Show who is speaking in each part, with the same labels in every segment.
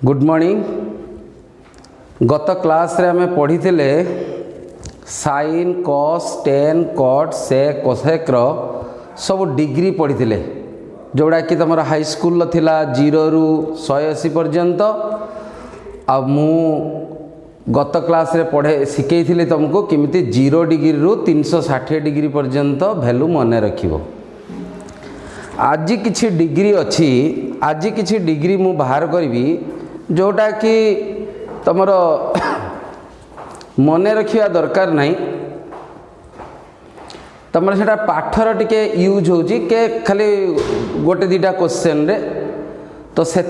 Speaker 1: Good morning. गत class रे आमे पढ़ी थिले sine cos tan cot sec cosec रो सब डिग्री पढ़ी थिले जोड़ा कि तुम हाई स्कूल थिला 0 रु 180 पर्यंत। आ मु गत क्लास रे पढ़े शिखई थिले तुमको किमिति 0 डिग्री रु 360 डिग्री पर्यंत वैल्यू मन रखिबो। आज किछि डिग्री अच्छी, आज किछि डिग्री मु बाहर करी जोटा कि तुम मन रखा दरकार नहीं। तुम से पाठर टिके यूज हो खाली गोटे दीटा क्वेश्चन रे, तो से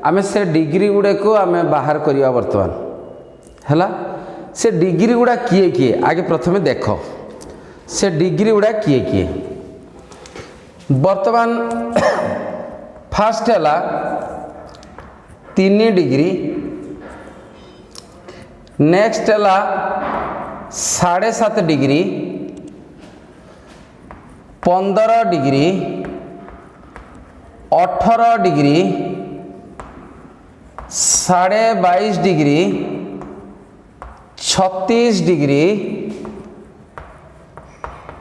Speaker 1: आमे से डिग्री गुड़े को आमे बाहर करवा वर्तमान हैला। से डिग्री गुड़ा किए किए आगे प्रथमे देख से डिग्री गुड़ा किए किए वर्तमान फास्ट है 3 डिग्री, नेक्स्ट है 7.5 degree, 15 degree, 18 degree, 22.5 degree, 36 degree,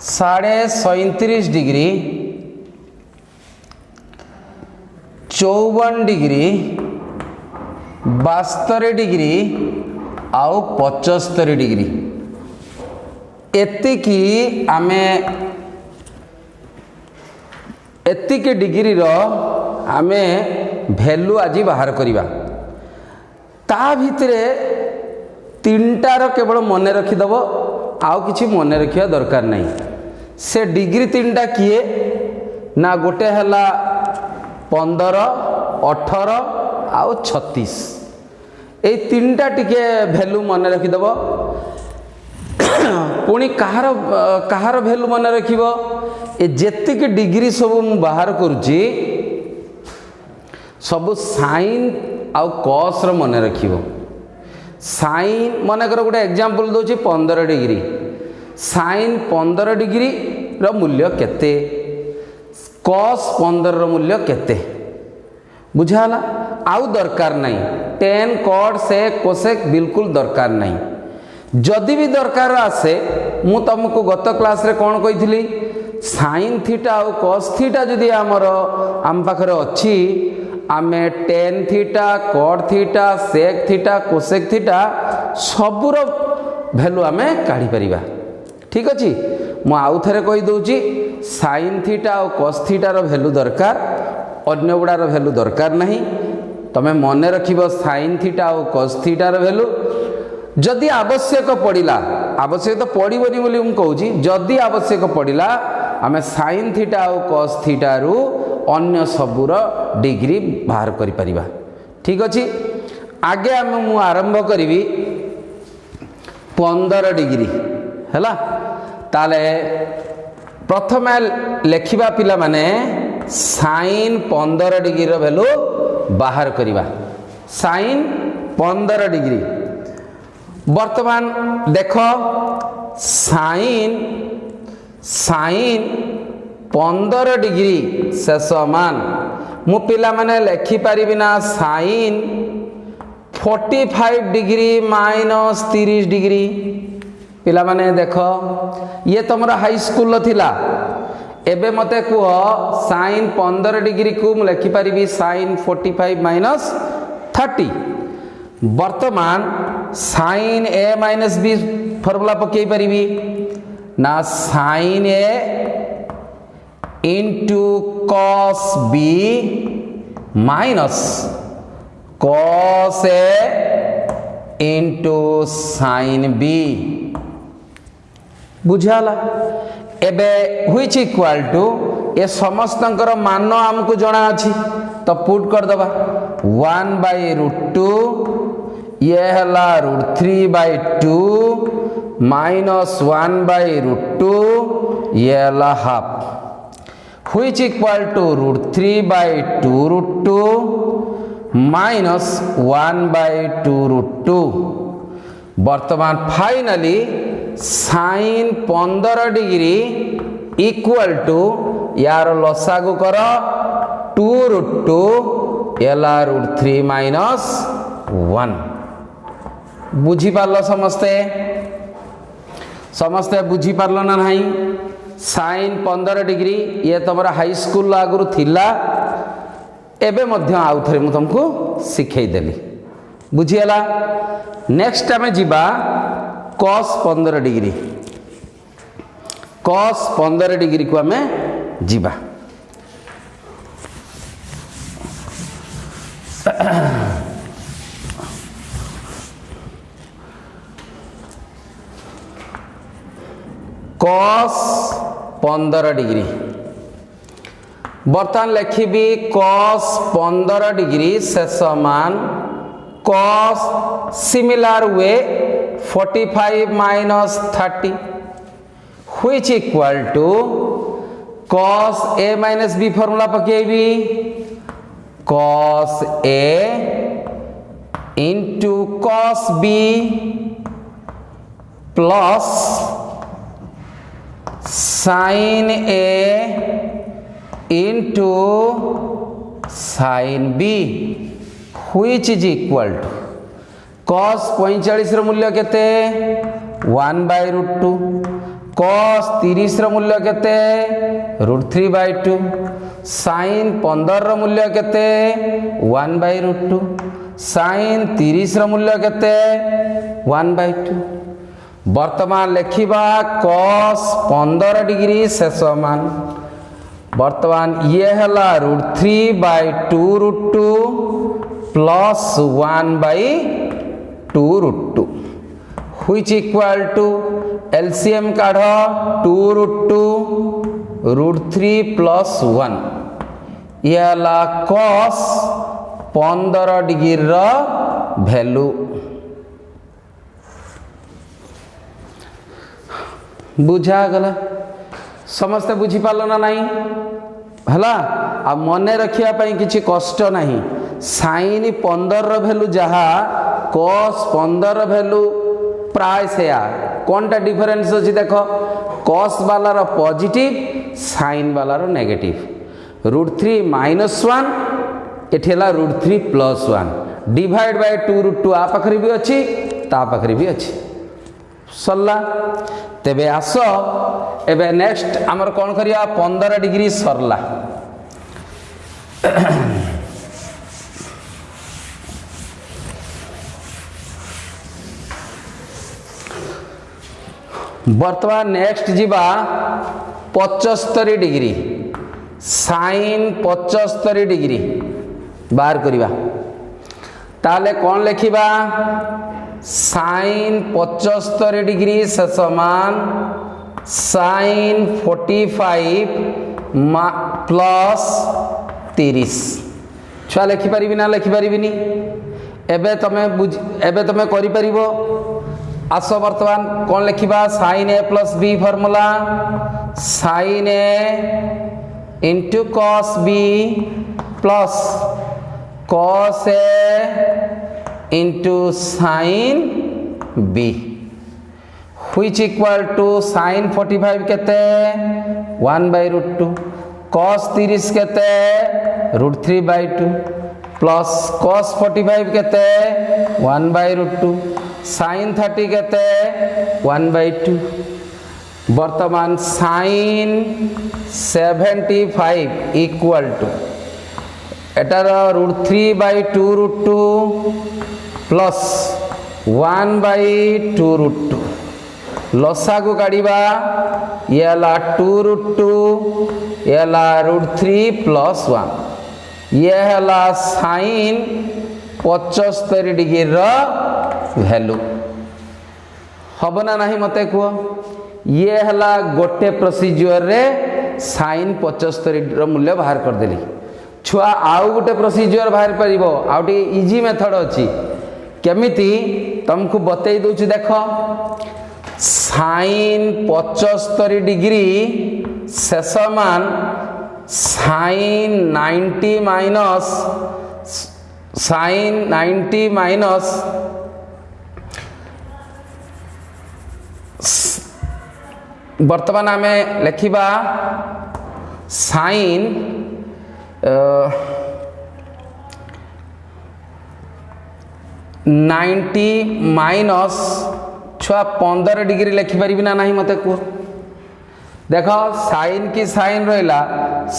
Speaker 1: 37.5 degree, 54 degree, 72 degree आउ 75 डिग्री। एतिकी आमे एतिकी डिग्री रो आमे वैल्यू आज बाहर करिबा। ता भितरे 3टार केवल मन रखिदेव, आउ किछि मन रखिया दरकार नहीं। से डिग्री 3टा किए ना, गोटे हला 15, 18 आउ 36। ए 3टा टिके वैल्यू मन रखिदेव। पुणी कहार वैल्यू मन रखिब, ए जेतिक डिग्री सब मु बाहर करुची सब साइन आउ कॉस रो मन रखिब। साइन मन कर गोटे एग्जांपल दोची 15 डिग्री, साइन 15 डिग्री रो मूल्य केते, कॉस 15 रो मूल्य केते, बुझाला। आउ दरकार नहीं 10 कॉट सेक कोसेक बिल्कुल दरकार नहीं। जदि भी दरकार आसे मु तुमको गत क्लास रे कौन कही साइन थीटा और कॉस थीटा जदि आमर आम पाखरे अच्छी, आमे tan theta cot theta sec theta cosec theta सबुर वैल्यू आमे काढ़ी परिबा। ठीक अच्छे, मु आउ थे कही दूची साइन थीटा और कॉस थीटार वैल्यू दरकार, अन्य गुड़ार वैल्यू दरकार नहीं। तमें मन रखिब साइन थीटा और कॉस थीटार वैल्यू। जदि आवश्यक पड़िला, आवश्यक तो पड़िबनी बोली मु कहूची, जदि आवश्यक पड़िला आमे साइन थीटा और कॉस थीटारू अन्य सबुर डिग्री बाहर करि परिबा। ठीक अच्छे, आगे आम मु आरंभ करी 15 डिग्री हैला। ताले प्रथम लेखिबा पिला माने साइन 15 डिग्री रो वैल्यू बाहर करिबा। साइन 15 डिग्री वर्तमान देख साइन 15 डिग्री से समान मु पिला माने लेखि पारिबि ना साइन 45 डिग्री माइनस 30 डिग्री। पिला माने देख ये तुमरा हाई स्कूल थिला, एबे मते कुह साइन 15 डिग्री को मु लेखि पारिबि साइन 45 माइनस 30। वर्तमान sine A minus B formula पकई पारिबि ना, sine A into cos B minus cos A into sine B. बुझाला। एबे व्हिच इक्वल टू ए समस्तंकर मान हमको जना अछि, तो पुट कर दबा 1/√2, ये हला √3/2 माइनस 1/√2, ये हला half, which equal to √3/2√2 minus 1/2√2। वर्तमान finally sine 15 degree equal to यार लसागु कर 2√2 एला √3 माइनस 1 बुझी पारल समस्ते समस्ते बुझी पारल ना नहीं साइन 15 डिग्री ये तुम हाई स्कूल आगु थिला एबे मध्य आउ थे मुझे तुमको शिखेदेली बुझीगला नेक्स्ट आम जीवा cos 15 डिग्री cos 15 डिग्री को आम जीवा cos 15 डिग्री बर्तमान लिखी cos 15 डिग्री शेष मान cos similar way 45 minus 30 which equal to cos a minus b formula पकेबी cos a into cos b plus sin a into sin b which is equal to cos 45 रो मूल्य केते 1/√2 cos 30 रो मूल्य केते √3/2 sin 15 रो मूल्य केते 1/√2 sin 30 रो मूल्य केते 1/2 वर्तमान लिखिबा cos 15 डिग्री शेष मान वर्तमान ये हला √3/2√2 plus 1/2√2 which equal to LCM काढ़ 2√2 √3 प्लस 1 ये हला cos 15 डिग्री रा वैल्यू बुझा गला समस्ते बुझी पाल ना नहीं हला आ मने रखिया पई किछि कष्ट नहीं sin 15 वैल्यू जहा cos 15 वैल्यू प्राय सेया कोनटा डिफरेंस अछि देखो cos वाला रो पॉजिटिव sin वाला रो नेगेटिव √3 माइनस 1 एठेला √3 प्लस 1 डिवाइड बाय 2√2 आ पाखरी भी अछि ता पाखरी भी अछि सल्ला तेबे आस एबे नेक्स्ट आमर कौन करिया 15 डिग्री सरला वर्तमान नेक्स्ट जीवा 75 डिग्री साइन 75 डिग्री बाहर करिबा ताले कौन लिखिबा साइन 75 डिग्री से समान साइन 45 प्लस 30 छुआ लिखि पारिबि ना लिखि पारिबिनी एबे तमे करि परिबो आस वर्तमान कौन लिखिबा sine A plus B formula sine A into cos B plus cos A into sine B which equal to sin 45 केते 1/√2 cos 30 केते √3/2 प्लस cos 45 केते 1/√2 sin 30 केते 1/2 वर्तमान sin 75 इक्वल टू एटार √3/2√2 प्लस 1/2√2 लसा को काढ़ा ये 2√2 ये √3 प्लस 1 ये है साइन 75 डिग्री वैल्यू हम ना नहीं मत कह ये है गोटे प्रोसीजर रे साइन 75 मूल्य बाहर करदेली छुआ आउ गोटे प्रोसीजर बाहर पार आउ इजी मेथड अच्छी केमिति तुमको बतई दूची देख साइन 75 डिग्री शेष मान साइन 90 माइनस साइन 90 माइनस वर्तमान आम लिखा साइन 90 माइनस छुआ 15 डिग्री लिखिपारि ना नहीं मत कह देख साइन की साइन रहा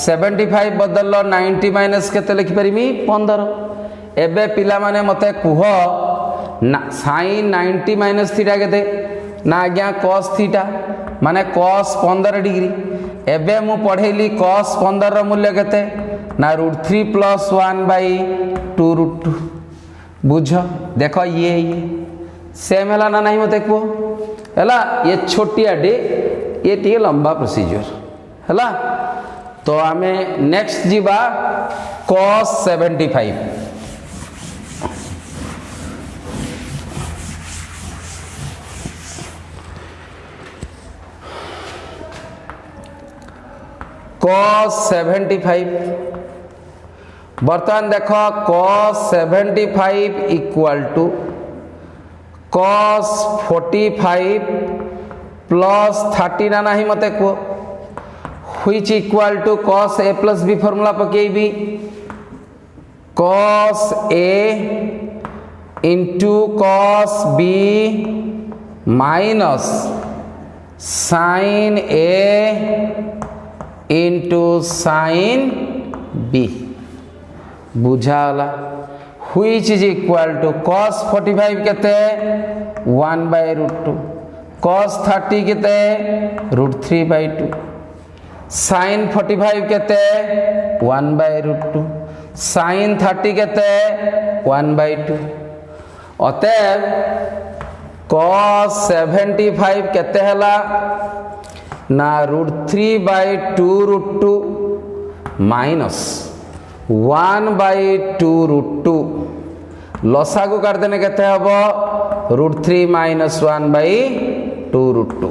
Speaker 1: 75 बदल 90 माइनस के लिखिपारि 15 एबे पिला माने मते कह साइन 90 माइनस थीटा के ना आज्ञा कॉस थीटा माने कॉस 15 डिग्री एबे मु पढ़ेली कॉस 15 रो मूल्य केते ना √3 प्लस 1/2 बुझ देख ये सेम है ना नहीं मत कह है ये छोटिया टे ये टे लंबा प्रोसीजर है तो आम नेक्स्ट जीवा cos 75 cos 75 बर्तमान देख cos 75 equal to cos 45 plus 30 ना नहीं मत कह which equal to cos a plus b formula पकेबी cos a into cos b minus sin a into sine B बुझाला which is equal to cos 45 केते 1/√2 cos 30 केते √3/2 sin 45 केते 1/√2 sin 30 केते 1/2 अतएव cos 75 केते हला ना √3/2 माइनस 1/2 लसागु कर देने केते हबो √3 माइनस 1/2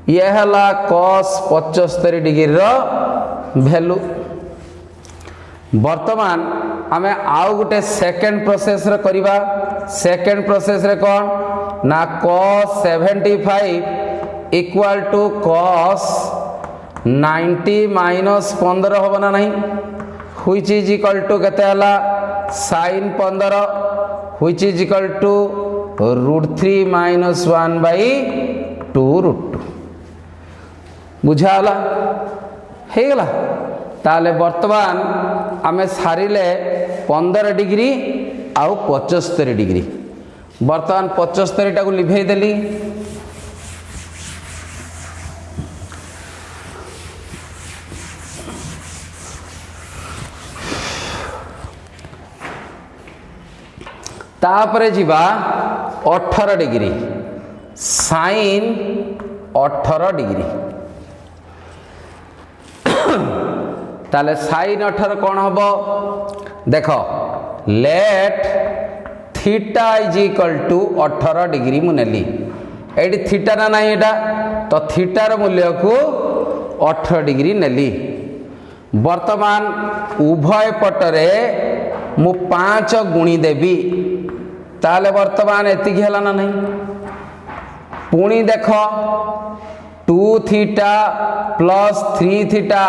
Speaker 1: ये हला cos 75 डिग्री रो वैल्यू वर्तमान आमे आउ गोटे सेकंड प्रोसेस रे करिबा सेकंड प्रोसेस रे कोन ना cos 75 equal to cos 90 minus 15 होबो ना नहीं व्हिच इज इक्वल टू केते हला sin 15 which is equal to √3 minus 1/2 बुझाला हे गला ताले वर्तमान आमे सारिले 15 डिग्री आउ 75 डिग्री वर्तमान 75 टा को लिभेई देली तापरे जीवा 18 डिग्री साइन 18 डिग्री ताले साइन 18 कौन हम देख let theta is equal to 18 degree मुनेली ये थीटा ना नहीं एटा तो थीटार मूल्य को 18 डिग्री नेली वर्तमान उभय पटरे मु 5 गुणी देवी ताले वर्तमान एतिक है ना नहीं पुणी देख 2 थीटा प्लस 3 थीटा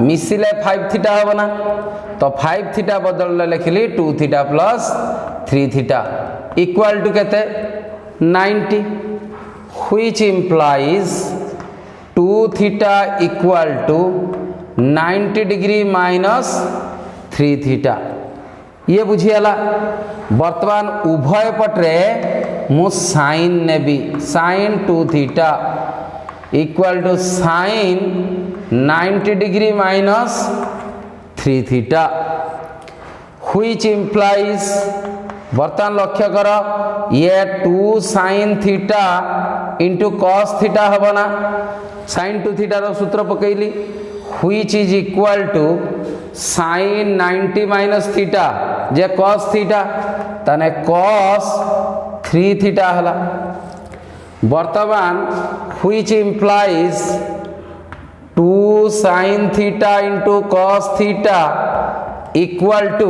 Speaker 1: मिसिले 5 थीटा हम ना तो 5 थीटा बदल लिखिली 2 theta plus 3 theta equal to केते 90 which implies 2 theta equal to 90 degree minus 3 theta ये बुझीगला वर्तमान उभय पटरे मु साइन नेबी sine 2 theta equal to sine 90 degree minus 3 theta which implies वर्तमान लक्ष्य कर ये 2 sine theta into cos theta हम ना साइन 2 थीटा रो सूत्र पकईली which is equal to sine 90 minus theta जे cos थीटा तने cos 3 थीटा हला वर्तमान which implies 2 sin theta into cos theta equal to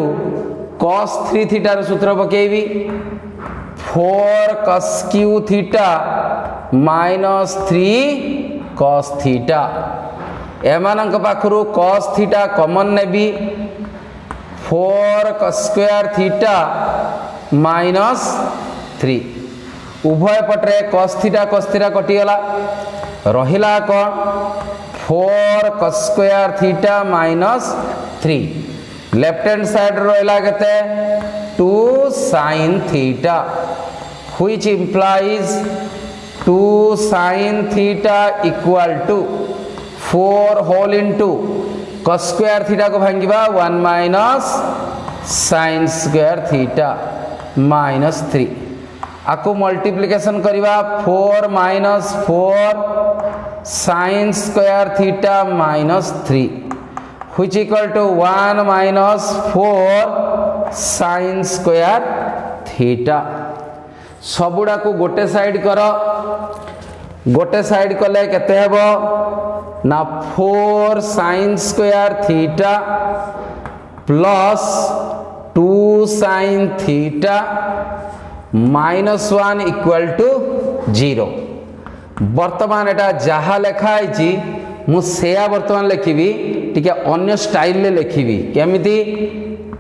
Speaker 1: cos 3 theta रो सूत्र पकेबी 4 cos cube theta minus 3 cos theta एमानक पाखरु cos थीटा कॉमन नेबी 4 cos स्क्वायर थीटा -3 उभय पटरे cos थीटा कटिगला रहिला कौन 4 cos square theta -3 left hand side रहिला केते 2 sin theta which implies 2 sin theta equal to 4 whole into cos square theta को भांगिबा 1 minus sin square theta -3 आको multiplication करिबा 4 minus 4 sin square theta -3 which equal to 1 minus 4 sin square theta सबुड़ा को गोटे side कर गोटे side कले केते हेबो ना 4 sin square theta plus 2 sin theta -1 equal to 0 वर्तमान एटा जहा लेखा है मु सेया वर्तमान लिखिबी टिके अन्य स्टाइल ले लिखिबी केमिति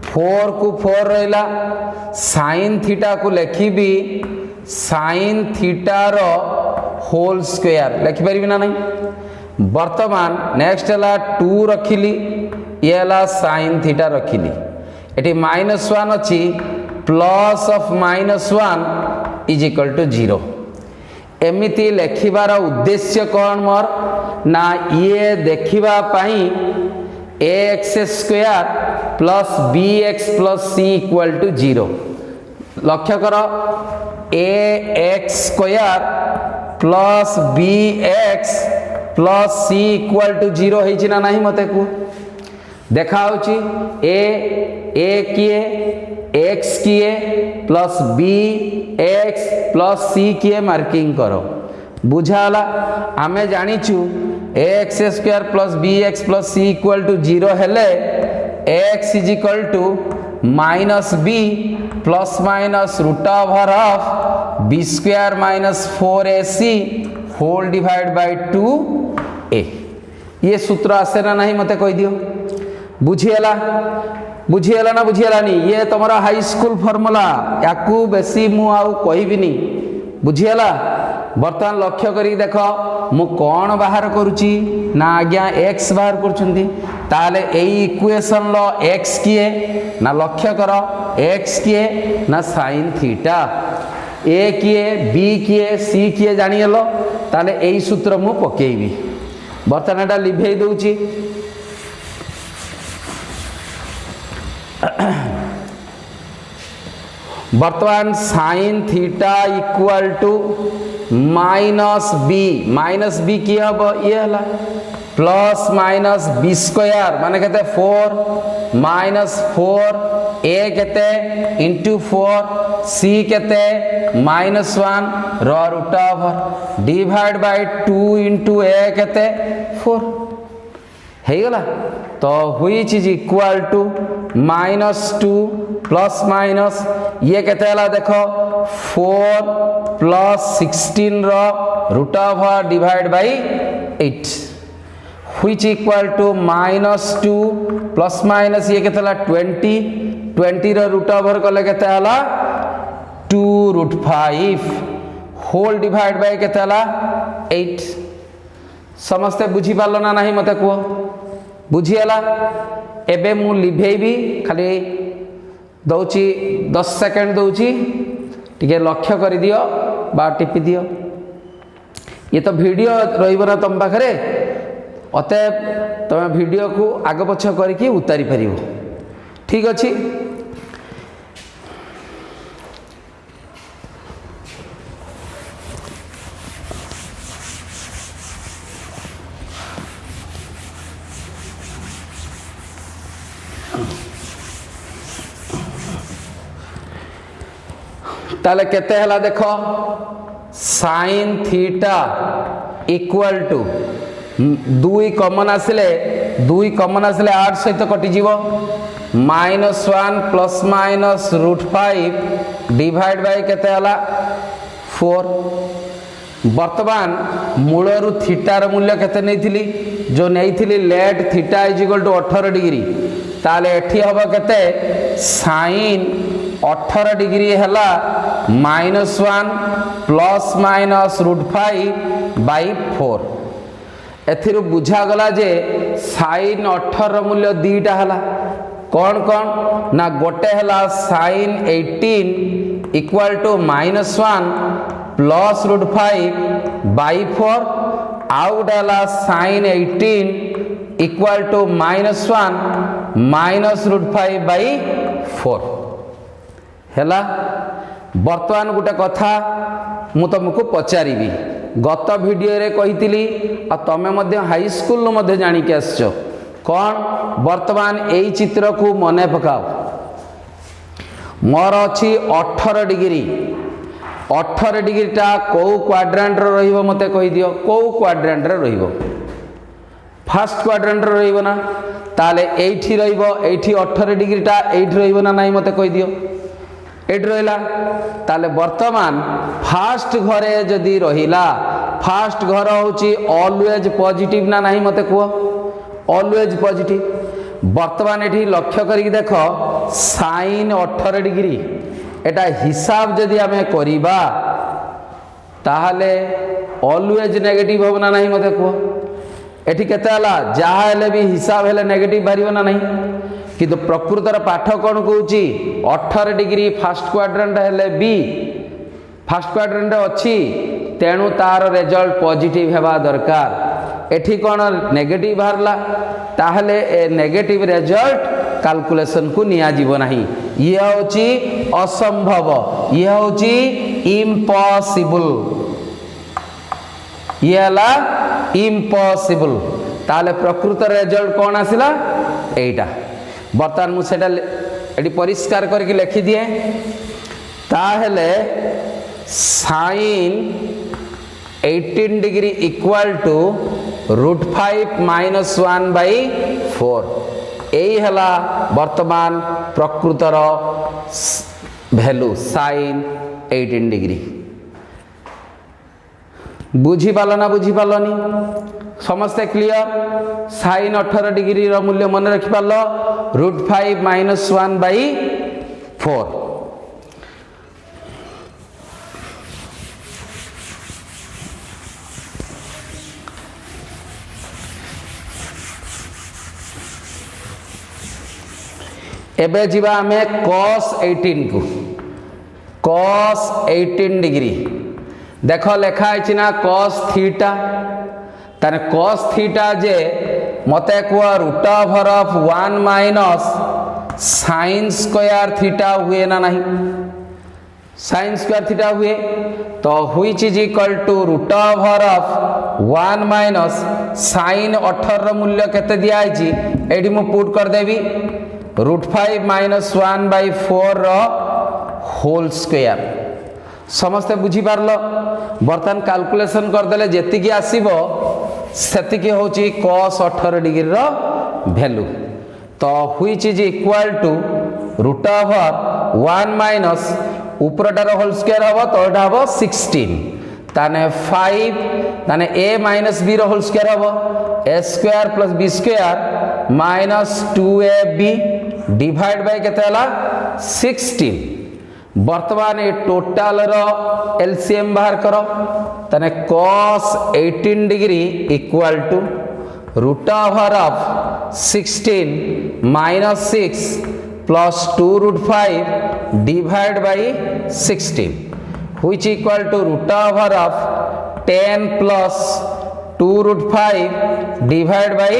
Speaker 1: 4 को 4 रहिला sin थीटा को लिखिबी sin theta rho whole square लिखि परिबी ना नहीं वर्तमान नेक्स्ट हला 2 रखिली ये हला sin थीटा रखिली एटी -1 अछि plus of -1 is equal to 0 एमिति लेखिबार उद्देश्य कौन मोर ना ये देखिबा पाई ax square plus bx plus c equal to 0 लक्ष्य करो ax square plus bx plus c equal to 0 है ना नहीं मते को देखा होची a किए x किए plus b x plus c किए मार्किंग करो बुझाला आमे जानिचु ax square plus bx plus c equal to 0 हेले x is equal to minus b plus minus root over of b square minus 4ac whole divide by 2a ये सूत्र आसे ना नहीं मते कह दियो बुझिएला ना बुझिएलानी ये तुम्हारा हाई स्कूल फॉर्मूला याकू बेसी मु आउ कहबिनी बुझिएला बर्तमान लक्ष्य करी देख मु कौन बाहर करुची ना आज्ञा x बाहर करुचंदी ताले एई इक्वेशन लो x किए ना लक्ष्य कर x किए ना sin थीटा a किए b किए c किए जानिएलो ताले एई सूत्र मु पकेइबी बर्तमान एटा लिभेई दउची वर्तमान sin theta equal to minus B की हम ये हला प्लस माइनस बी स्क्वायर माने कहते 4 -4 a कहते इंटू 4 c कहते -1 रो root over divide by 2 into a कहते 4 है गला तो which is equal to -2 plus minus ये कहते हला देखो 4 प्लस 16 रो root over divide by 8 which equal to -2 plus minus ये कहते हला 20 रो रूट ओवर कले कहते हला 2√5 होल डिवाइड बाय कहते हला 8 समस्ते बुझी पारलो ना नहीं मते को बुझीला एबे मु लिभेबी खाली दउची 10 सेकंड दउची टिके लक्ष्य करि दियो बा टिपि दियो ये तो वीडियो रहिबो ना तम पाखरे अते तमे वीडियो को आग पछ करके उतारी परिबो ठीक अछि ताले केते हला देखो sin theta equal to 2 common आसिले 8 सहित कटि जीवो -1 प्लस माइनस √5 डिवाइड बाय केते हला 4 वर्तमान मूलरु थीटार मूल्य केते नैथिली जो नैथिली let theta is equal to 18 degree ताले एठी हबो केते साइन 18 डिग्री हैला -1 प्लस माइनस √5/4 एथिरु बुझा गला जे साइन 18 मूल्य दीटा हला कौन कौन ना गोटे हला साइन 18 इक्वल टू -1 प्लस √5/4 आउ गोटे हला साइन 18 इक्वल टू -1 माइनस √5/4 हैला। बर्तमान गोटे कथा मु तुमको पचारि गत वीडियो रे कहितली आ तमे मध्य हाई स्कूल मध्य जानी के आसचो कौन वर्तमान एई चित्र को मने पकाओ मोर अछि 18 डिग्री 18 डिग्रीटा कौ क्वाड्रेंट रे रहिबो मते कहि दियो कौ क्वाड्रेंट रे रहिबो फर्स्ट क्वाड्रेंट रे रहिबो ना ताले एठी रहिबो एठी 18 डिग्रीटा एठी रहिबो ना नाही मते कहि दियो एठी रहिला ताले वर्तमान फर्स्ट घरे जदी रहिला फर्स्ट घर होची ऑलवेज पॉजिटिव ना नाही मते कुह ऑलवेज पॉजिटिव वर्तमान एठी लक्ष्य करिक देखो साइन 18 डिग्री एटा हिसाब जदी हमें करिबा ताहले ऑलवेज नेगेटिव हो ना नाही मते कुह एठी केते हला जहा हेले भी हिसाब हेले नेगेटिव बारिबो ना नाही किंतु प्रकृतर पाठ कौन कहूची 18 डिग्री फर्स्ट क्वाड्रेंट हेले बी फर्स्ट क्वाड्रेंट अच्छी तेणु तार रिजल्ट पॉजिटिव हेबा दरकार एठी कौन नेगेटिव बाहरला ताहले ए नेगेटिव रिजल्ट कैलकुलेशन को निया जीवो नाही ये होची असंभव ये होची इम्पॉसिबल ये हला इम्पॉसिबल ताले प्रकृत रिजल्ट कौन आसिला एटा बर्तमान मुझे एटी परिष्कार करके लिखि दिए ताहले साइन 18 डिग्री इक्वल टू √5 - 1/4 यही हला वर्तमान प्रकृतर वैल्यू साइन 18 डिग्री बुझी पाल ना बुझी पालनी समस्ते क्लियर साइन 18 डिग्री रो मूल्य मन रखि पाल √5 - 1/4 एबे जीवा हमें cos 18 को cos 18 डिग्री देख लेखा है ना cos थीटा ताने cos थीटा जे मते कुआ √1 माइनस साइन स्क्वायर थीटा हुए ना नहीं साइन स्क्वायर थीटा हुए तो which is equal to √1 minus sine 18 मूल्य केते दिया है एडी मु पुट कर देबी √5 - 1/4 रो होल स्क्वायर समस्ते बुझी पारलो बर्तमान कैलकुलेशन कर देले जेति की आसीबो सेति की होची cos 18 डिग्री रो वैल्यू तो which is equal to √1 minus ऊपरटार होल स्क्वायर हबो तो एटा हबो 16 ताने 5 ताने a - b रो होल स्क्वायर हबो a² + b² - 2ab divide by केते हला 16 वर्तमान ये टोटल रो एलसीएम बाहर करो तने cos 18 degree equal to √16 - 6 plus 2√5 divide by 16 which equal to √10 plus 2√5 divide by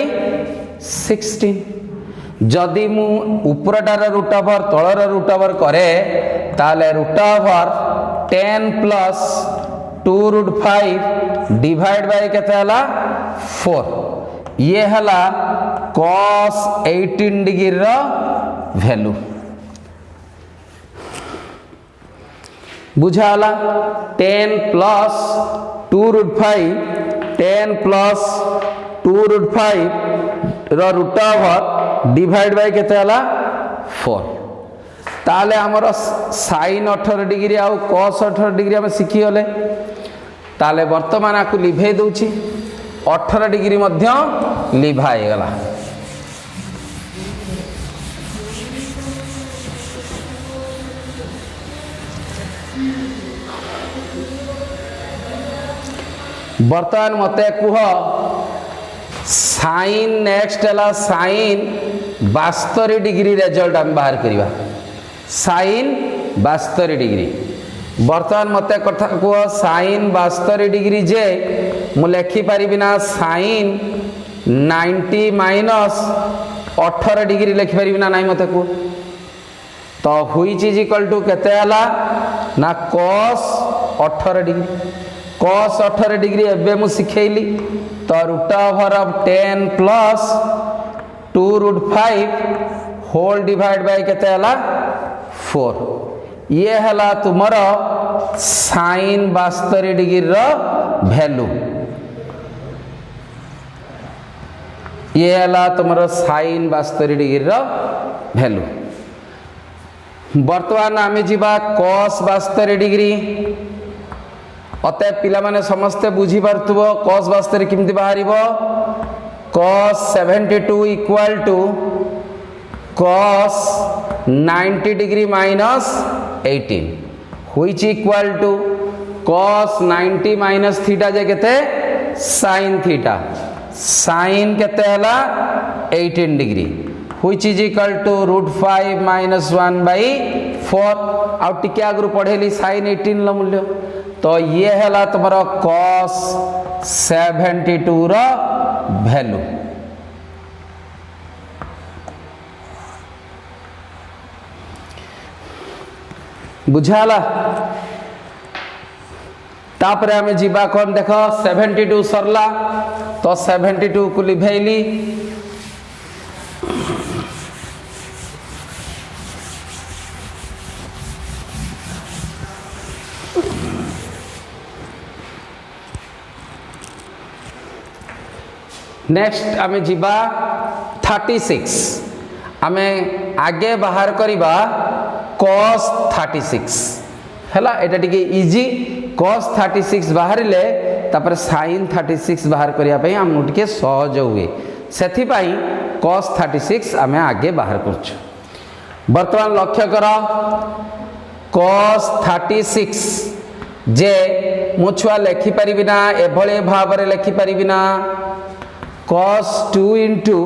Speaker 1: 16 जदि मु ऊपरटार √, तलर √, करे ताले √10 प्लस 2√5 डिवाइड बाय केते हला 4 ये हला cos 18 डिग्री रो वैल्यू बुझा हला 10 प्लस 2√5 10 प्लस 2√5 रो √, डिवाइड बाय केते हला 4 ताले हमर साइन 18 डिग्री आ cos 18 डिग्री हम सिखी गले ताले वर्तमान आकु लिभे दउची 18 डिग्री मध्य लिभाई गला बर्तमान मते कुह साइन नेक्स्ट है साइन 72 डिग्री रिजल्ट आम बाहर करवा साइन 72 डिग्री बर्तमान मते कथा कह साइन 72 डिग्री जे मु लिखि पारिबि ना साइन 90 माइनस 18 डिग्री लिखि पारिबि ना मते को तो व्हिच इज इक्वल टू केते हला ना cos 18 डिग्री cos 18 डिग्री एबे मु सिखेली तो root over of 10 plus 2 root 5 whole divide by केते हला 4 ये हला तुमर साइन 72 डिग्री रो वैल्यू ये हला तुमर साइन 72 डिग्री रो वैल्यू वर्तमान आमे जीवा cos 72 डिग्री अतः पिला माने समस्ते बुझी पारथुबो cos 72 किमती बाहरिबो cos 72 equal to cos 90 degree minus 18 which equal to cos 90 minus theta जे केते sin थीटा sin केते हला 18 degree which is equal to root 5 minus 1 by 4 आउ टिके आगु पढ़ेली sin 18 लो मूल्य तो ये है तुम्हारा cos 72 रो वैल्यू बुझाला तापर आमे जीवा कौन देखो 72 सरला तो 72 को लिभैली नेक्स्ट आमे जीवा 36 आमे आगे बाहर करिबा cos 36 हैला एटा टिके इजी cos 36 बाहर ले तापर sin 36 बाहर करिया पई हम टिके सहज हुए सेथि पई cos 36 आमे आगे बाहर करछु वर्तमान लक्ष्य करो cos 36 जे मुछुआ लेखि परिबिना एभले भाबरे लेखि परिबिना cos 2 into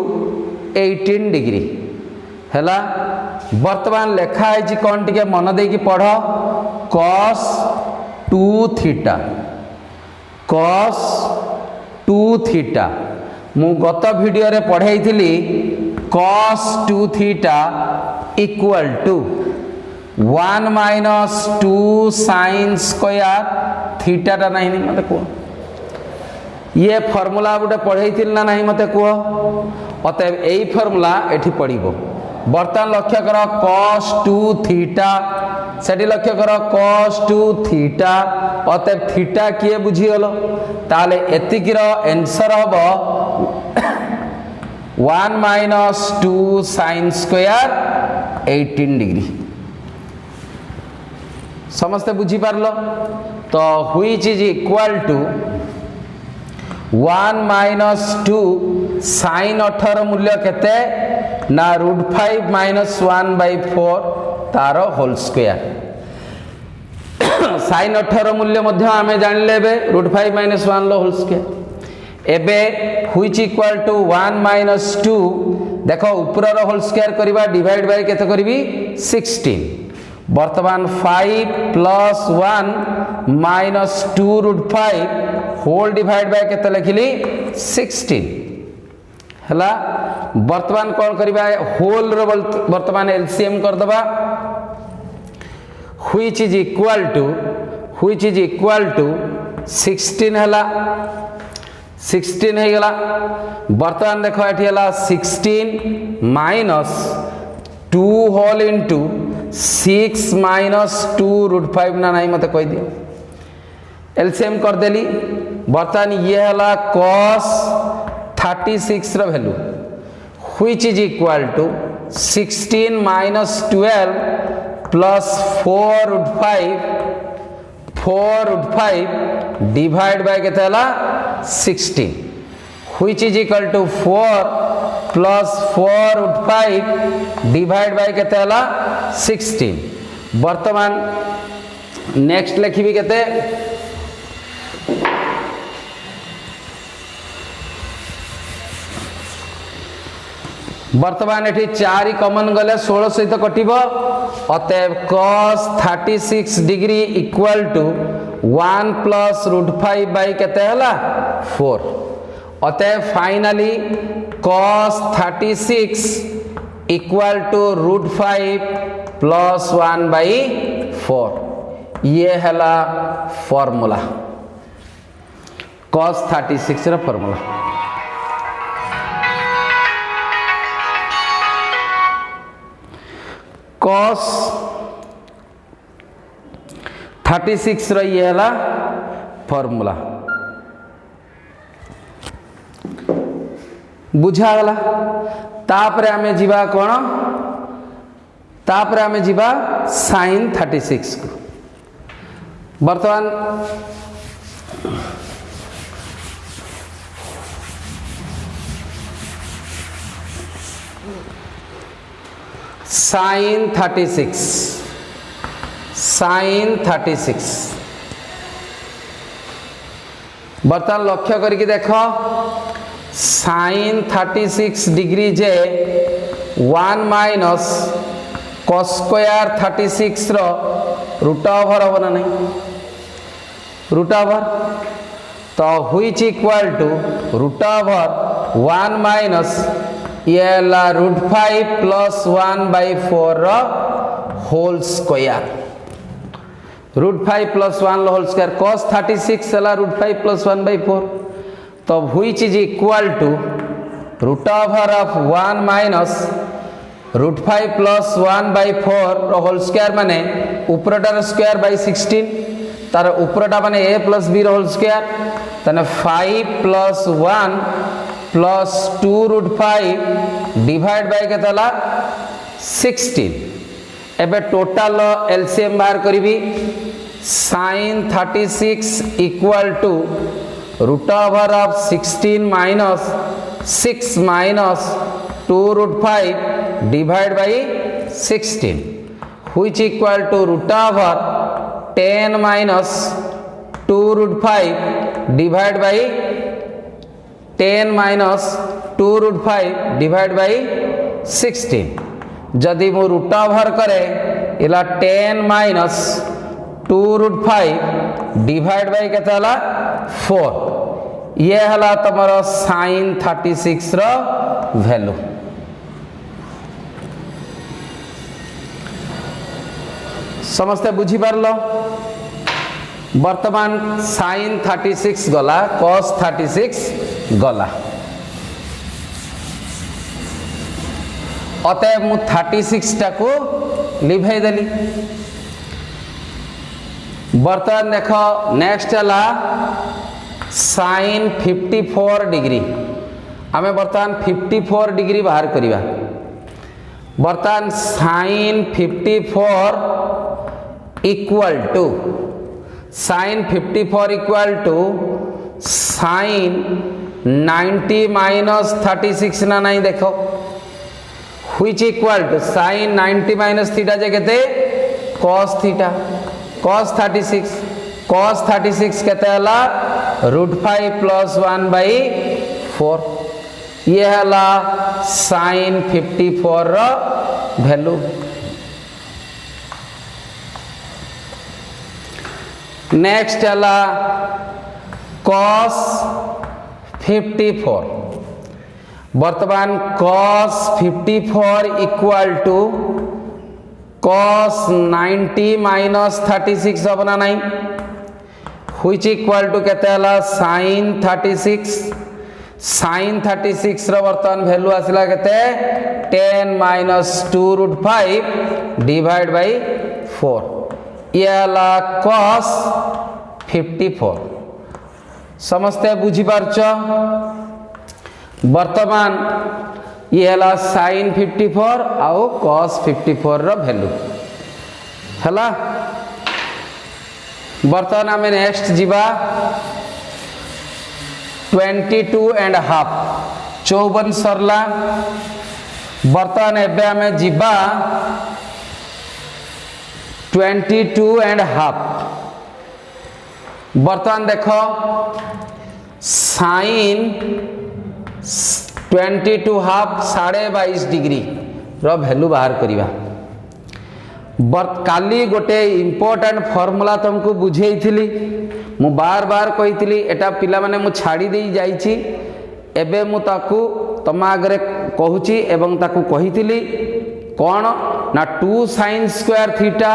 Speaker 1: 18 डिग्री हैला वर्तमान लेखा है कौन टिके मन दे कि पढ़ cos 2 थीटा cos 2 थीटा मु गत वीडियो रे पढ़ाई थी cos 2 theta equal to 1 minus 2 sin square theta टा नहीं मत को ये फॉर्मूला गोटे पढ़ाई ना नहीं मत कह अतएव यही फॉर्मूला एठी पड़िबो वर्तमान लक्ष्य कर cos 2 थीटा सेठी लक्ष्य कर cos 2 थीटा अतएव थीटा किए बुझीगल ताले एतिकीर आंसर हबो 1 माइनस 2 sin स्क्वायर 18 डिग्री समस्ते बुझी पारलो तो which is equal to 1 minus 2 sin 18 मूल्य केते ना रूट 5 माइनस 1 बाई 4 तार होल स्क्वायर sin 18 मूल्य मध्य आमे जान लेबे रूट 5 माइनस 1 लो होल स्क्वायर एबे व्हिच इक्वल टू 1 माइनस 2 देखो ऊपर रो होल स्क्वायर करबा डिवाइड बाय केते करबी 16 वर्तमान 5 plus 1 minus 2 root 5 whole divide by केते लिखिली 16 हला वर्तमान कौन करिबा होल रो वर्तमान एलसीएम कर दबा व्हिच इज इक्वल टू 16 हला 16 है गला वर्तमान देखो एठी हला 16 minus 2 whole into 6 minus 2 root 5 ना नहीं मते कह दियो एलसीएम कर देली वर्तमान ये हला cos 36 रो value which is equal to 16 minus 12 plus 4 root 5 divide by केते हला 16 which is equal to 4 plus 4 root 5 divide by केते हला 16 वर्तमान नेक्स्ट लिखिबी केते बर्तमान ये 4 कमन गले 16 सहित कटिब अतएव cos 36 degree equal to 1 plus √5 by केते हला 4 अतएव finally cos 36 equal to √5 plus 1 by 4 ये हला फॉर्मूला cos 36 रा फॉर्मूला। cos 36 रा ये हला फॉर्मूला बुझा गला। तापरे आमे जीवा कोन तापरे आमे जीवा sin 36 को वर्तमान sin 36 बर्तमान लक्ष्य करके देख sin 36 डिग्री जे 1 माइनस cos स्क्वायर 36 रो रूट ओवर हम ना नहीं रूट ओवर तो which equal to root over 1 minus ये ला √5 plus 1 by 4 whole square √5 plus 1 whole square cos 36 ला √5 प्लस 1 बाई 4 तो which is equal to root over of 1 minus √5 plus 1 by 4 whole square माने ऊपरटार स्क्वायर बाई 16 तार ऊपरटा माने a plus b whole square तने 5 प्लस 1 प्लस 2 √5 डिवाइड बाय केतला 16 एबे टोटल एलसीएम बाहर करिवि sin 36 equal to root over of 16 minus 6 minus 2 √5 divide by 16 which equal to root over 10 minus 2 √5 divide by 10 minus 2 √5 divide by 16 जदि मु root over करे इला 10 minus 2 √5 divide by केते हला 4 ये हला तमरो sin 36 रो वैल्यू। समस्ते बुझी पारलो वर्तमान sin 36 गला cos 36 गला अतएव मु 36 टा को लिभाई देली। वर्तमान देख नेक्स्ट हला sin 54 डिग्री आमे वर्तमान 54 डिग्री बाहर करिवा वर्तमान sin 54 equal to sin 54 equal to sin 90 minus 36 ना नहीं देखो which equal to sin 90 minus theta जे केते cos थीटा cos 36 केते हला √5 प्लस 1 बाई 4 ये हला sin 54 रो वैल्यू। नेक्स्ट हला cos 54 वर्तमान cos 54 equal to cos 90 minus 36 अपना नहीं व्हिच इक्वल टू केते हला sin 36 रो वर्तमान वैल्यू आसिला केते 10 माइनस 2 √5 डिवाइड बाय 4 ये हला cos 54 समस्ते बुझी पारछ वर्तमान ये हला sin 54 आउ cos 54 रो वैल्यू हला। वर्तमान आमे नेक्स्ट जीवा 22.5 54 सरला वर्तमान एबे आमे जीवा 22.5 वर्तमान देखो sin 22 हाफ 22.5 डिग्री रो वैल्यू बाहर करिवा। काली गोटे इम्पोर्टेंट फॉर्मूला तुमको बुझेइथिली, मु बार बार कही एटा पिला माने मु छाड़ी दे जाइछि, एबे मु ताकू तम आगे कहूची एवं ताकू कहिथिली कौन ना 2 sin स्क्वायर थीटा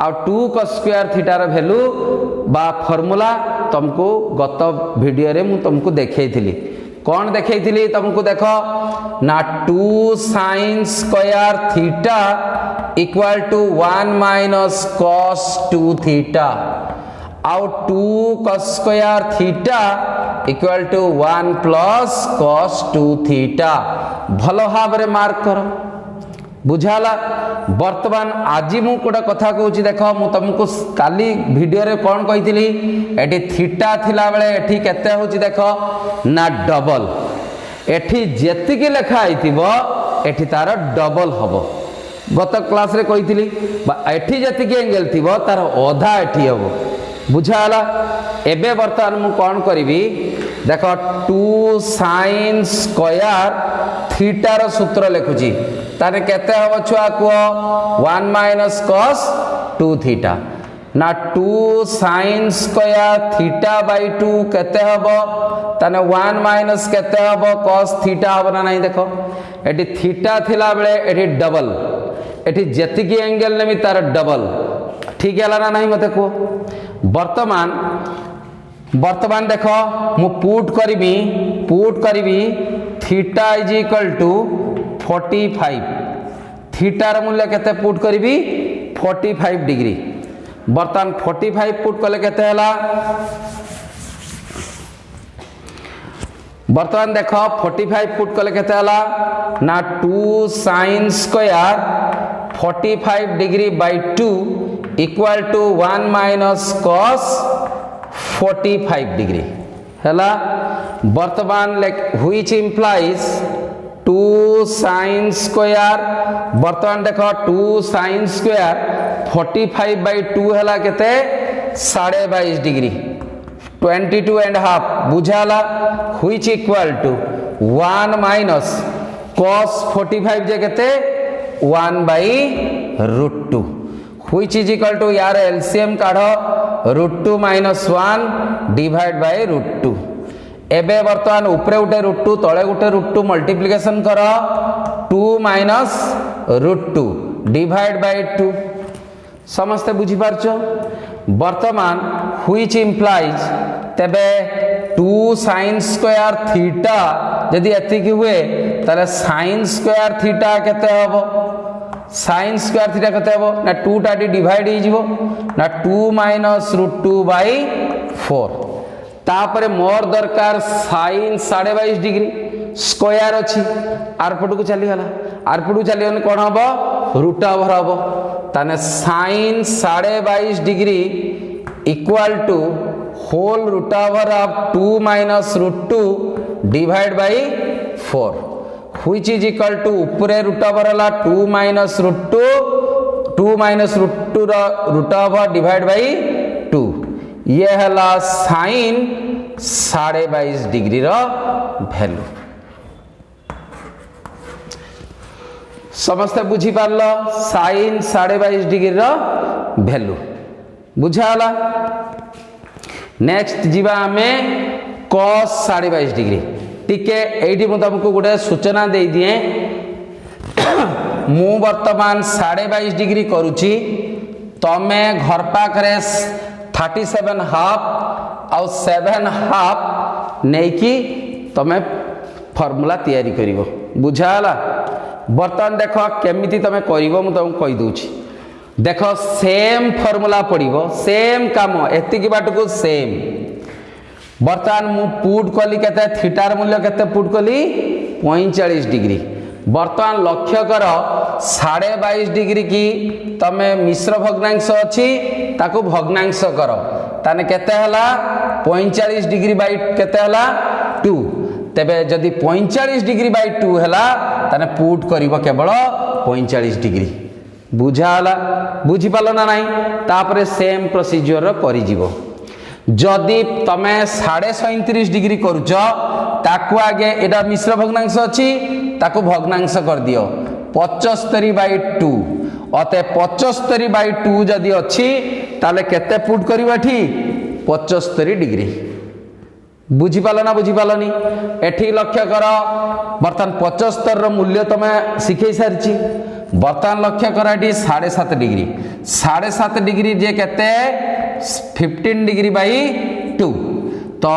Speaker 1: और 2 cos स्क्वायर थीटार वैल्यू बा फॉर्मूला तुमको गत वीडियो रे मु तुमको देखैथिली। कौन देखैथिली तुमको देखो ना 2 sin square theta equal to 1 minus cos 2 theta और 2 cos square theta equal to 1 plus cos 2 theta. भलो भाव रे मार्क करो, बुझाला। वर्तमान आज मु गोटे कथा कहूँ देख, मु तुमको काली वीडियो रे कौन कही एटी थीटा थिला बेले एठी केते होची देख ना डबल, एठी जेतिकी लेखा आइथिबो एठी तार डबल हबो। गत क्लास रे कही एठी जेतिकी एंगल थिबो तार अधा एठी हबो, बुझाला। एबे वर्तमान मु कौन करी देख 2 sin स्क्वायर थीटार सूत्र लिखुची, तारे केते हबो छुआ को 1 माइनस cos 2 थीटा ना 2 sin स्क्वायर थीटा बाई 2 केते हबो ताने 1 माइनस केते हबो cos थीटा हबो ना नहीं। देखो एटी थीटा थिला बेले एटी डबल, एटी जेतिकी एंगल नेमी तार डबल, ठीक है ना नहीं मते को। वर्तमान देखो मु पुट करी थीटा इज इक्वल टू 45, थीटार मूल्य केते पुट करी 45 डिग्री। वर्तमान 45 पुट कले केते हला, वर्तमान देखो 45 पुट कले केते हला ना 2 sin square 45 degree by 2 equal to 1 minus cos 45 degree हैला। वर्तमान व्हिच इम्प्लाइज 2 sin स्क्वायर, वर्तमान देखो 2 sin स्क्वायर 45 बाई 2 हैला केते 22.5 डिग्री 22 एंड हाफ, बुझाला। Which equal to 1 minus cos 45 जे केते 1 बाई √2, व्हिच इज इक्वल टू यार एलसीएम काढो √2 माइनस 1 डिवाइड बाय √2। एबे वर्तमान ऊपरे उठे √2 तले उठे √2 मल्टीप्लिकेशन करो 2 माइनस √2 डिवाइड बाय 2। समस्ते बुझी पारछो। वर्तमान व्हिच इम्प्लाइज तेबे 2 sin स्क्वायर थीटा यदि एतिकी हुए ताले sin स्क्वायर थीटा केते हबो, sin स्क्वायर थीटा केते हबो ना 2 टाटी डिवाइड हो जिवो ना 2 माइनस √2 बाई 4। तापरे मोर दरकार sin 22.5 डिग्री स्क्वायर अच्छी आरपट को चली गला, आरपट को चली कौन हम रूट ओवर हम ताने sin 22.5 degree equal to whole root over of 2 minus √2 divide by 4 which is equal to ऊपरे रूट ओवर हला 2 minus √2 root over divide by 2। ये हला sin 22.5 डिग्री रो वैल्यू। समस्त बुझी पारलो sin 22.5 डिग्री रो वैल्यू बुझाला। नेक्स्ट जीवा हमें cos 22.5 डिग्री। टिके एठी मु तुमको गोटे सूचना दे दिए मु वर्तमान 22.5 डिग्री करूची, तमे घर पाखरे 37 हाफ और 7 हाफ नहीं कि तमे फॉर्मूला तैयारी करिवो, बुझाला। बर्तमान देख केमिति तमे करिवो मु तुमको कहि दूची। देखो सेम फॉर्मूला पड़िवो, सेम काम एतिकी बाटको सेम। बर्तमान मु पुट कली केते थीटार मूल्य केते पुट कली 45 डिग्री। बर्तमान लक्ष्य कर 22.5 डिग्री की तमे मिश्र भग्नांश अच्छी ताको भग्नांश कर ताने केते हला 45 डिग्री बाई केते हला 2। तेबे जदि 45 डिग्री बाई 2 हला ताने पुट करिवो केवल 45 डिग्री, बुझाला। बुझी पालो ना नहीं। तापरे सेम प्रोसीजर करि जीवो। जदि तुमे 37.5 डिग्री करुच ताकू आगे एटा मिश्र भग्नांश अच्छी ताकू भग्नांश कर दियो 75/2 अते 75/2 जदि अच्छी ताले केते पुट करबा ठी 75 डिग्री बुझीपाल ना बुझीपालनी एठी लक्ष्य कर बर्तमान 75 रो मूल्य तुमे शिखई सारी बर्तमान लक्ष्य कर एठी 7.5 डिग्री 7.5 डिग्री जे केते 15 डिग्री बाई 2 तो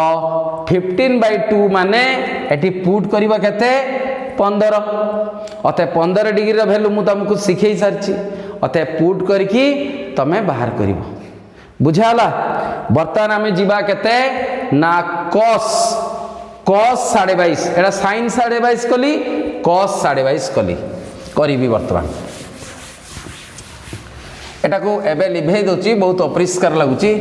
Speaker 1: 15/2 माने एठी पुट करबा केते 15 अते 15 डिग्री रो वैल्यू मु तुमको शिखई सारी अते पुट करके तमे बाहर करिवो बुझाला। बर्तमान आम जीवा केते ना cos 22.5 एटा sin 22.5 कली cos 22.5 कली करी बर्तमान एटा को एबे लिभे दोची बहुत अपरिष्कार लगुची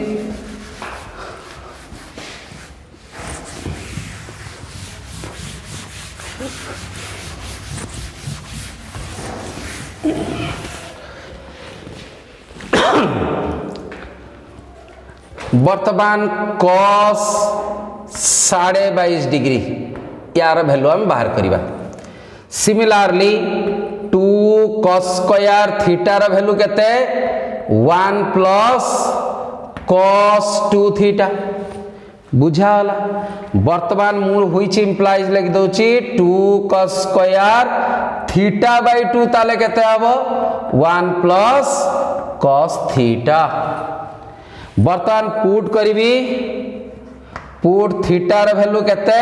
Speaker 1: वर्तमान cos 22.5 डिग्री यार वैल्यू हम बाहर करिबा। सिमिलरली 2 cos स्क्वायर थीटा रा वैल्यू केते 1 प्लस cos 2 थीटा बुझाला। वर्तमान मूल होइछि इंप्लाइज लिख दोछि 2 cos स्क्वायर थीटा बाय 2 ताले केते हबो 1 प्लस cos थीटा। बर्तमान पुट करी पुट थीटार वैल्यू केते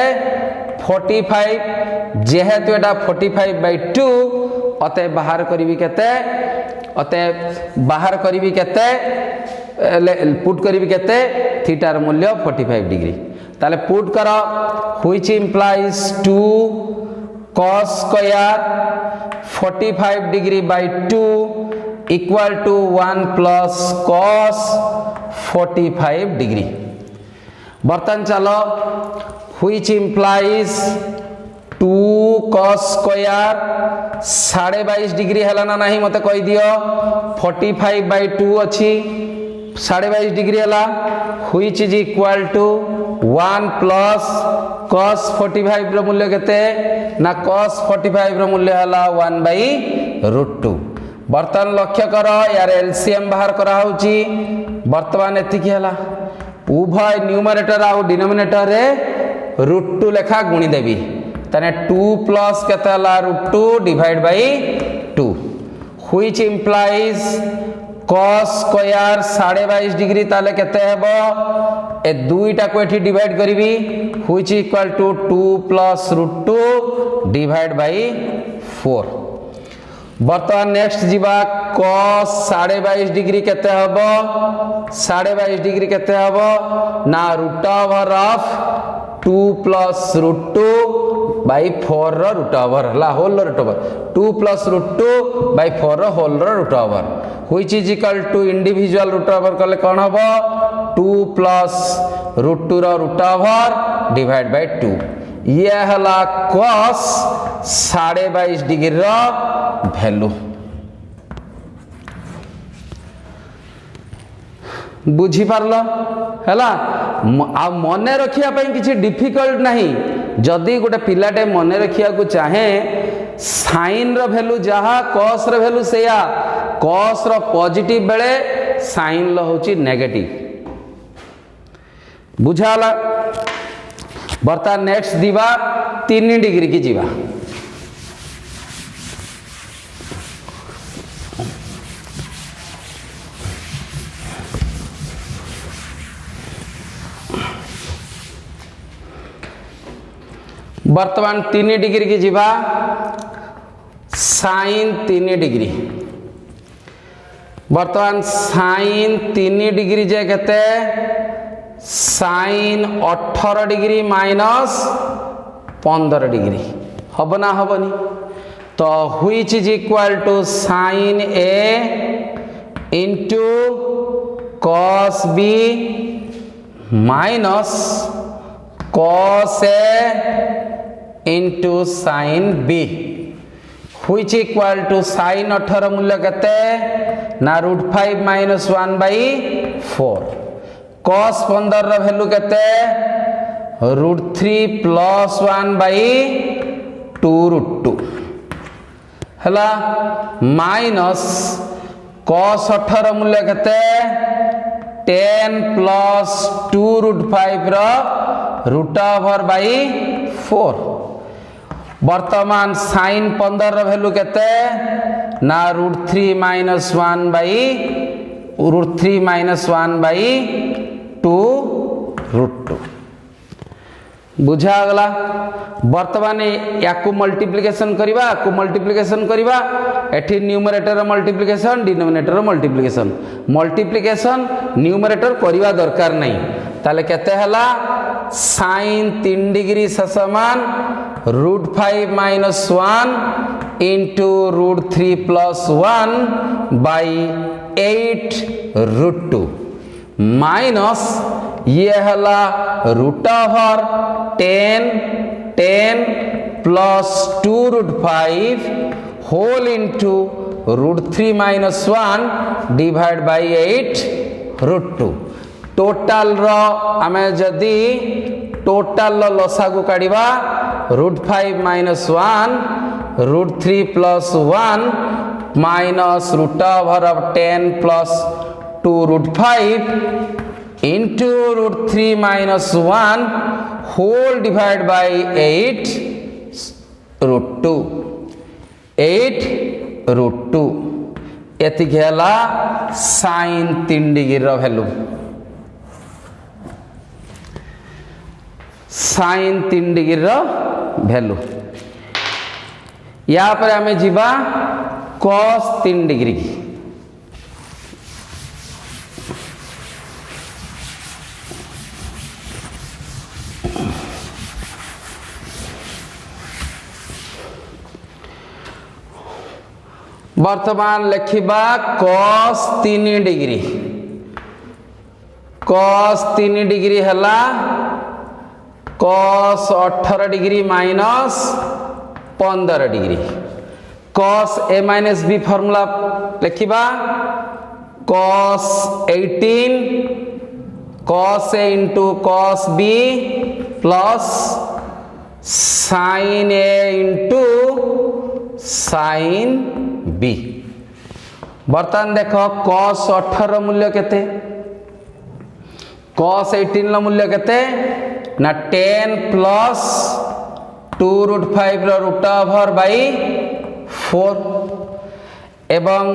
Speaker 1: 45 जेहेतु एटा 45/2 अते बाहर करी केते अते बाहर करी केते पुट करी केते थीटार मूल्य 45 डिग्री ताले पुट कर which implies 2 cos square 45 degree by 2 equal to 1 plus cos 45 degree. बर्तमान चलो which implies 2 cos square 22.5 degree है ना नहीं मते कहि दियो 45/2 अच्छी 22.5 डिग्री है which is equal to 1 plus cos 45 रो मूल्य केते ना cos 45 रो मूल्य हला 1/√2। बर्तमान लक्ष्य कर यार एलसीएम बाहर करा होची वर्तमान एतिकी हला उभय न्यूमरेटर आउ डिनोमिनेटर रे √2 लेखा गुणी देबी तने 2 प्लस केते हला √2 divide by 2 which implies cos square 22.5 degree ताले केते हेबो ए दुईटा को एठी डिवाइड करबी which equal to 2 plus √2 divide by 4। बर्तमान नेक्स्ट जीवा cos 22.5 डिग्री केते हबो 22.5 डिग्री केते हबो ना root over of 2 plus √2 by 4 रो रूट ओवर हला होल रो रूट ओवर 2 प्लस √2 बाय 4 रो होल रो root over which is equal to individual root over कले कोन हबो 2 प्लस √2 रो रूट ओवर डिवाइड बाय 2 ये हला cos 22.5 डिग्री रो वैल्यू बुझी पारल हैला आ मने रखिया पई किछि डिफिकल्ट नहीं जदी गोटे पिलाटे मने रखिया को चाहे साइन रो वैल्यू जहा cos रो वैल्यू सेया cos रो पॉजिटिव बेले साइन लो होची नेगेटिव बुझाला। बर्ता नेक्स्ट दिबा 3 डिग्री की जीवा वर्तमान 3 डिग्री की जीवा साइन 3 डिग्री वर्तमान साइन 3 डिग्री जे केते साइन 18 डिग्री माइनस 15 डिग्री हब ना हबनी तो which is equal to sine A into cos b minus cos a into sine b which equal to sine 18 मूल्य केते ना √5 - 1/4 cos 15 ର भैल्यू केते √3 + 1 / 2√2 हला माइनस cos 18 ର मूल्य केते 10 + 2√5 ର √/4 वर्तमान sin 15 ର भैल्यू केते ना √3 - 1 / 2√2 बुझा गला। वर्तमान याकू मल्टीप्लिकेशन करिबा एठी numerator multiplication denominator multiplication numerator करिबा दरकार नहीं ताले केते हला sin 3 डिग्री समान √5 - 1 * √3 + 1 / 8√2 माइनस ये हला √10 + 2√5 होल इंटू √3 - 1 / 8√2 टोटाल रो आमे जदी total लसागु काढिबा √5 - 1 √3 + 1 minus √10 + 2√5 into √3 - 1 whole divided by 8√2 8√2 एति गेला sin 3 डिग्री रो वैल्यू sin 3 डिग्री रो वैल्यू या पर हमें जीवा cos 3 डिग्री की वर्तमान लिखिबा cos 3 डिग्री हला cos 18 degree minus 15 degree cos a - b formula लिखिबा cos 18 cos a into cos b plus sin a into sin b बर्तमान देख cos 18 मूल्य केते cos 18 रो मूल्य केते ना 10 + 2√5 रो √/4 एवं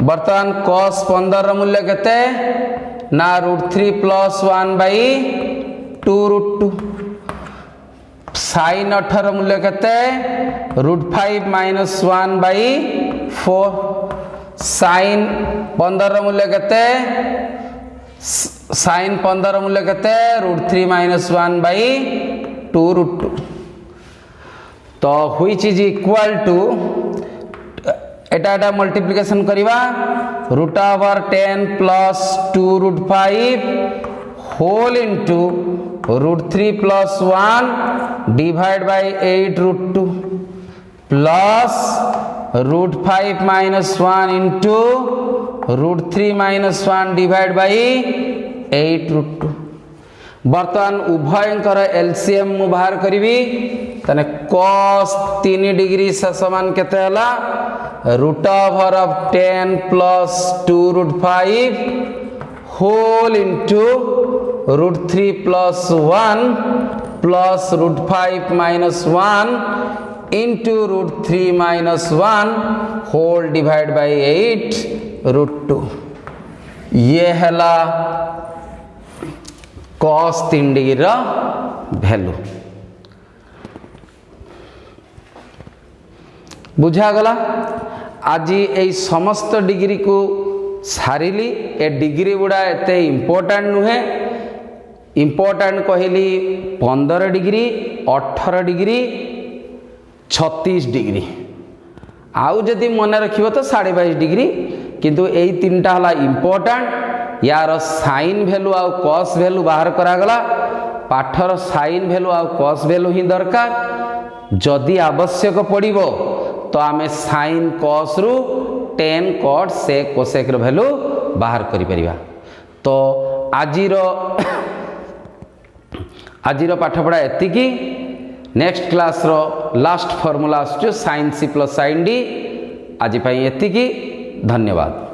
Speaker 1: बर्तमान cos 15 रो मूल्य केते ना √3 + 1 / 2√2 sin 18 मूल्य केते √5 - 1 / 4 sin 15 रो मूल्य केते sin 15 मूल्य केते √3 - 1 / 2√2 तो व्हिच इज इक्वल टू एटा मल्टीप्लिकेशन करिबा √10 + 2√5 whole into √3 + 1 divide by 8√2 plus √5 - 1 into √3 - 1 divide by 8√2 बर्तमान उभयंकर एलसीएम मु बाहर करिवि तने cos 3 डिग्री समान केते हला √10 + 2√5 whole into √3 + 1 plus √5 - 1 into √3 - 1 whole divided by 8√2 ये हला cos 3 डिग्री रा वैल्यू बुझा गला। आज ए समस्त डिग्री को सारिली ए डिग्री गुड़ा एते इम्पोर्टेंट नुहे इम्पोर्टेंट कहली 15 डिग्री 18 डिग्री 36 डिग्री आउ जदि मन रखिबो तो 22.5 डिग्री किंतु एई तीनटा हला इम्पोर्टेंट यार साइन वैल्यू आउ कॉस वैल्यू बाहर करागला पाठर साइन वैल्यू आउ कॉस वैल्यू ही दरकार जदि आवश्यक पड़िबो तो आमे साइन कॉस रु tan cot sec cosec रो वैल्यू बाहर करि परिबा। तो आजिर पाठपढ़ा एतिकी। नेक्स्ट क्लास रो last formula आसुच sin c + sin d। आज एतिकी। धन्यवाद।